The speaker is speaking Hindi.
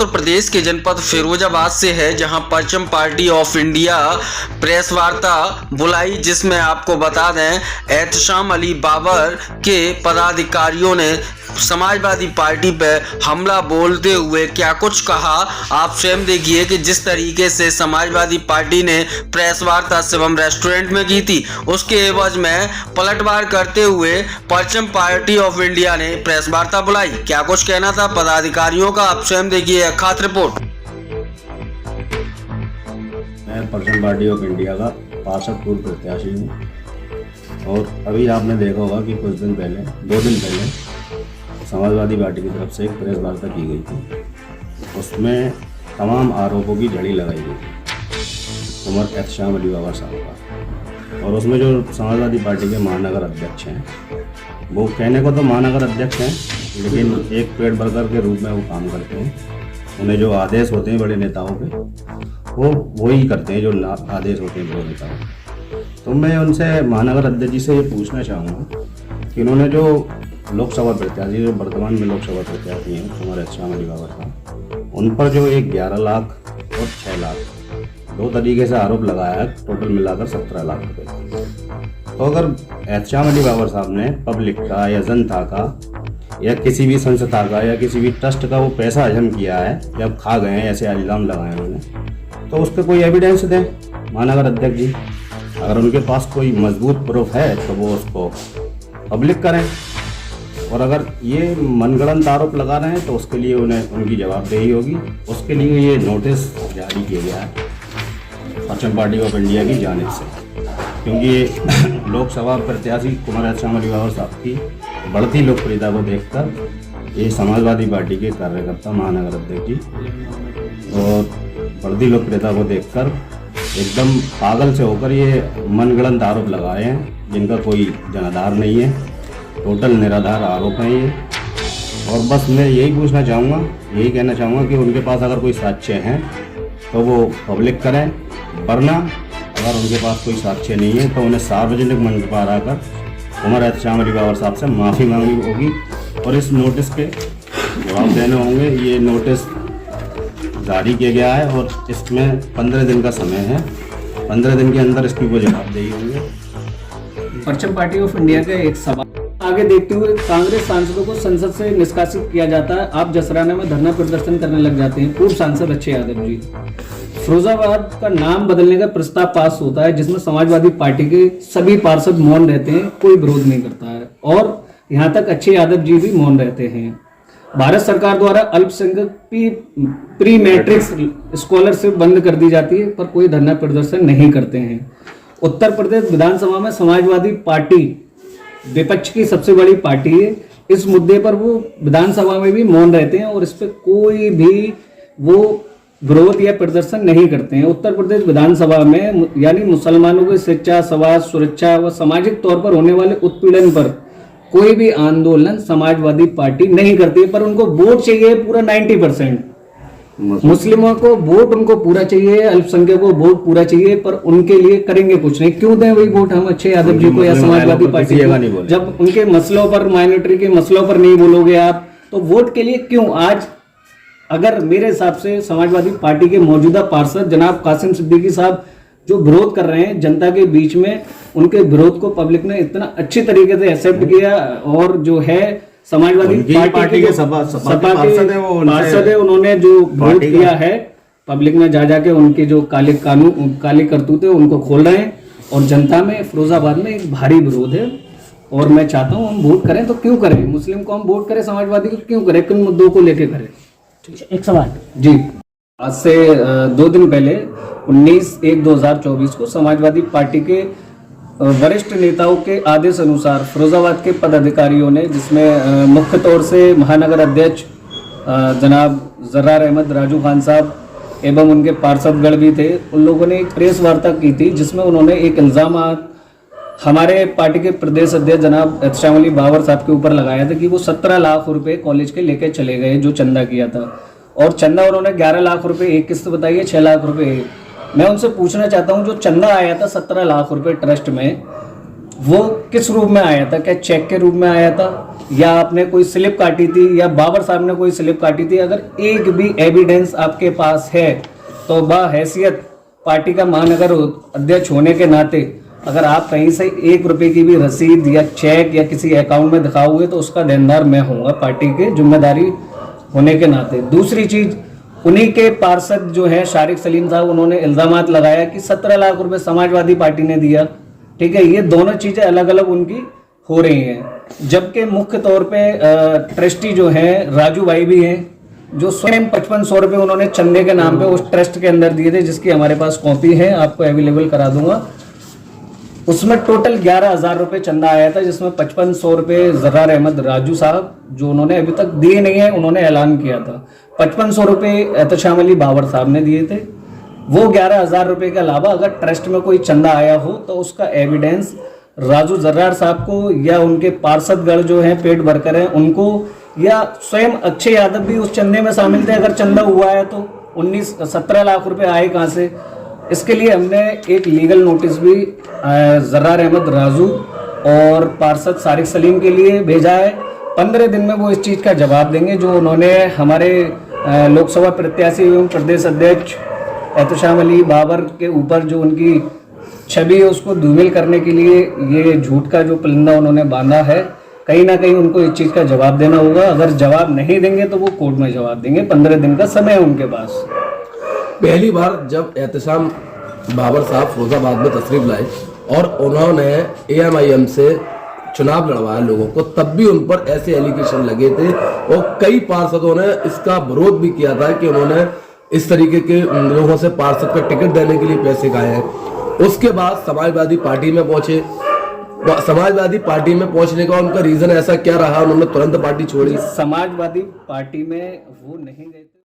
उत्तर प्रदेश के जनपद फिरोजाबाद से है, जहां परचम पार्टी ऑफ इंडिया प्रेस वार्ता बुलाई, जिसमें आपको बता दें एहतशाम अली बाबर के पदाधिकारियों ने समाजवादी पार्टी पर हमला बोलते हुए क्या कुछ कहा। आप स्वयं देखिए कि जिस तरीके से समाजवादी पार्टी ने प्रेस वार्ता शिवम रेस्टोरेंट में की थी, उसके एवज में पलटवार करते हुए परचम पार्टी ऑफ इंडिया ने प्रेस वार्ता बुलाई। क्या कुछ कहना था पदाधिकारियों का, आप स्वयं देखिए खास रिपोर्ट। मैं परचम पार्टी ऑफ इंडिया का पार्षद पूर्व प्रत्याशी हूँ और अभी आपने देखा होगा कि कुछ दिन पहले 2 दिन पहले समाजवादी पार्टी की तरफ से एक प्रेस वार्ता की गई थी। उसमें तमाम आरोपों की झड़ी लगाई गई थी उमर एहतशाम अली बाबर साहब का, और उसमें जो समाजवादी पार्टी के महानगर अध्यक्ष हैं, वो कहने को तो महानगर अध्यक्ष हैं लेकिन एक पेड वर्कर के रूप में वो काम करते हैं। उन्हें जो आदेश होते हैं बड़े नेताओं के, वो वही करते हैं जो आदेश होते हैं बड़े नेताओं के। तो मैं उनसे महानगर अध्यक्ष जी से ये पूछना चाहूँगा कि उन्होंने जो लोकसभा प्रत्याशी, जो वर्तमान में लोकसभा प्रत्याशी हैं उमर एहतशाम अली बाबर साहब, उन पर जो 11 लाख और 6 लाख 2 तरीके से आरोप लगाया है, टोटल मिलाकर 17 लाख रुपये। तो अगर एहतशाम अली बाबर साहब ने पब्लिक का या जनता का या किसी भी संस्था का या किसी भी ट्रस्ट का वो पैसा हजम किया है या खा गए हैं, ऐसे इल्ज़ाम लगाए उन्होंने, तो उस पर कोई एविडेंस दें महानगर अध्यक्ष जी। अगर उनके पास कोई मजबूत प्रूफ है तो वो उसको पब्लिक करें, और अगर ये मनगढ़ंत आरोप लगा रहे हैं तो उसके लिए उन्हें उनकी जवाबदेही होगी। उसके लिए ये नोटिस जारी किया गया है परचम पार्टी ऑफ इंडिया की जानिब से, क्योंकि लोकसभा प्रत्याशी उमर एहतशाम अली बाबर साहब की बढ़ती लोकप्रियता को देखकर ये समाजवादी पार्टी के कार्यकर्ता महानगर अध्यक्ष जी और बढ़ती लोकप्रियता को देखकर एकदम पागल से होकर ये मनगढ़ंत आरोप लगाए हैं जिनका कोई जनाधार नहीं है, टोटल निराधार आरोप हैं ये। और बस मैं यही पूछना चाहूँगा, यही कहना चाहूँगा कि उनके पास अगर कोई साक्ष्य हैं तो वो पब्लिक करें, वरना अगर उनके पास कोई साक्ष्य नहीं है तो उन्हें सार्वजनिक मंच पर आकर उमर एहतशाम अली बाबर साहब से माफ़ी मांगनी होगी और इस नोटिस के जवाब देने होंगे। ये नोटिस जारी किया गया है और इसमें 15 दिन का समय है, 15 दिन के अंदर इसकी वो जवाबदेही होंगे। परचम पार्टी ऑफ इंडिया का एक सवाल आगे देखते हुए, कांग्रेस सांसदों को संसद से निष्कासित किया जाता है, आप जसराना में धरना प्रदर्शन करने लग जाते हैं। पूर्व सांसद अच्छे यादव जी, फिरोजाबाद का नाम बदलने का प्रस्ताव पास होता है जिसमें समाजवादी पार्टी के सभी पार्षद मौन रहते हैं, कोई विरोध नहीं करता है, और यहाँ तक अच्छे यादव जी भी मौन रहते हैं। भारत सरकार द्वारा अल्पसंख्यक प्री मैट्रिक स्कॉलरशिप बंद कर दी जाती है पर कोई धरना प्रदर्शन नहीं करते हैं। उत्तर प्रदेश विधानसभा में समाजवादी पार्टी विपक्ष की सबसे बड़ी पार्टी है, इस मुद्दे पर वो विधानसभा में भी मौन रहते हैं और इस पर कोई भी वो विरोध या प्रदर्शन नहीं करते हैं। उत्तर प्रदेश विधानसभा में यानी मुसलमानों की शिक्षा, समाज सुरक्षा व सामाजिक तौर पर होने वाले उत्पीड़न पर कोई भी आंदोलन समाजवादी पार्टी नहीं करती है, पर उनको वोट चाहिए पूरा 90%। मुस्लिमों को वोट उनको पूरा चाहिए, अल्पसंख्यकों को वोट पूरा चाहिए, पर उनके लिए करेंगे कुछ नहीं। क्यों दें वही वोट हम अच्छे यादव जी को या समाजवादी पार्टी को, जब उनके मसलों पर, माइनॉरिटी के मसलों पर नहीं बोलोगे आप, तो वोट के लिए क्यों? आज अगर मेरे हिसाब से समाजवादी पार्टी के मौजूदा पार्षद जनाब कासिम सिद्दीकी साहब जो विरोध कर रहे हैं जनता के बीच में, उनके विरोध को पब्लिक ने इतना अच्छे तरीके से एक्सेप्ट किया, और जो है समाजवादी पार्टी के सपा के पार्षद है, उन्होंने जो विरोध किया है पब्लिक में जा जाके उनके जो काले करतूत है उनको खोल रहे हैं, और जनता में फिरोजाबाद में एक भारी विरोध है। और मैं चाहता हूँ हम वोट करें तो क्यों करें, मुस्लिम को हम वोट करें, समाजवादी को क्यों करें, किन मुद्दों को लेके करें। एक सवाल जी, आज से 2 दिन पहले 19/1/2024 को समाजवादी पार्टी के वरिष्ठ नेताओं के आदेश अनुसार फिरोजाबाद के पदाधिकारियों ने, जिसमें मुख्य तौर से महानगर अध्यक्ष जनाब जर्रार अहमद राजू खान साहब एवं उनके पार्षदगण भी थे, उन लोगों ने एक प्रेस वार्ता की थी जिसमें उन्होंने एक इल्ज़ाम हमारे पार्टी के प्रदेश अध्यक्ष जनाब एहतशाम अली बाबर साहब के ऊपर लगाया था कि वो 17 लाख रुपए कॉलेज के लेके चले गए जो चंदा किया था, और चंदा उन्होंने 11 लाख रुपए एक किस्त बताई है, 6 लाख रुपए। मैं उनसे पूछना चाहता हूं, जो चंदा आया था 17 लाख रुपए ट्रस्ट में, वो किस रूप में आया था? क्या चेक के रूप में आया था, या आपने कोई स्लिप काटी थी, या बाबर साहब ने कोई स्लिप काटी थी? अगर एक भी एविडेंस आपके पास है तो बहैसियत पार्टी का महानगर अध्यक्ष होने के नाते अगर आप कहीं से 1 रुपए की भी रसीद या चेक या किसी अकाउंट में दिखाओगे तो उसका देनदार मैं होऊंगा पार्टी के जिम्मेदारी होने के नाते। दूसरी चीज, उन्हीं के पार्षद जो है शारिक सलीम साहब, उन्होंने इल्जामात लगाया कि 17 लाख रुपए समाजवादी पार्टी ने दिया। ठीक है, ये दोनों चीजें अलग अलग उनकी हो रही हैं, जबकि मुख्य तौर पे ट्रस्टी जो हैं राजू भाई भी हैं, जो स्वयं 5500 रुपये उन्होंने चंदे के नाम पे उस ट्रस्ट के अंदर दिए थे, जिसकी हमारे पास कॉपी है, आपको अवेलेबल करा दूंगा। उसमें टोटल 11,000 रुपये चंदा आया था, जिसमें 5500 रुपये जर्रार अहमद राजू साहब, जो उन्होंने अभी तक दिए नहीं है, उन्होंने ऐलान किया था। 5500 रुपये एहतशाम अली बाबर साहब ने दिए थे। वो 11,000 रुपये के अलावा अगर ट्रस्ट में कोई चंदा आया हो तो उसका एविडेंस राजू जर्रार साहब को, या उनके पार्षदगण जो हैं पेड वर्कर हैं उनको, या स्वयं अक्षय यादव भी उस चंदे में शामिल थे। अगर चंदा हुआ है तो 17 लाख रुपए आए कहाँ से? इसके लिए हमने एक लीगल नोटिस भी जर्रार अहमद राजू और पार्षद शारिक सलीम के लिए भेजा है। 15 दिन में वो इस चीज़ का जवाब देंगे, जो उन्होंने हमारे लोकसभा प्रत्याशी एवं प्रदेश अध्यक्ष एहतशाम अली बाबर के ऊपर जो उनकी छवि है उसको धूमिल करने के लिए ये झूठ का जो परिंदा उन्होंने बांधा है, कहीं ना कहीं उनको इस चीज़ का जवाब देना होगा। अगर जवाब नहीं देंगे तो वो कोर्ट में जवाब देंगे। 15 दिन का समय है उनके पास। पहली बार जब एहतशाम बाबर साहब फिरोजाबाद में तशरीफ लाए और उन्होंने AMIM से चुनाव लड़वाया लोगों को, तब भी उन पर ऐसे एलिगेशन लगे थे और कई पार्षदों ने इसका विरोध भी किया था कि उन्होंने इस तरीके के लोगों से पार्षद का टिकट देने के लिए पैसे खाए हैं। उसके बाद समाजवादी पार्टी में पहुंचे। समाजवादी पार्टी में पहुंचने का उनका रीजन ऐसा क्या रहा, उन्होंने तुरंत पार्टी छोड़ी? समाजवादी पार्टी में वो नहीं गए थे।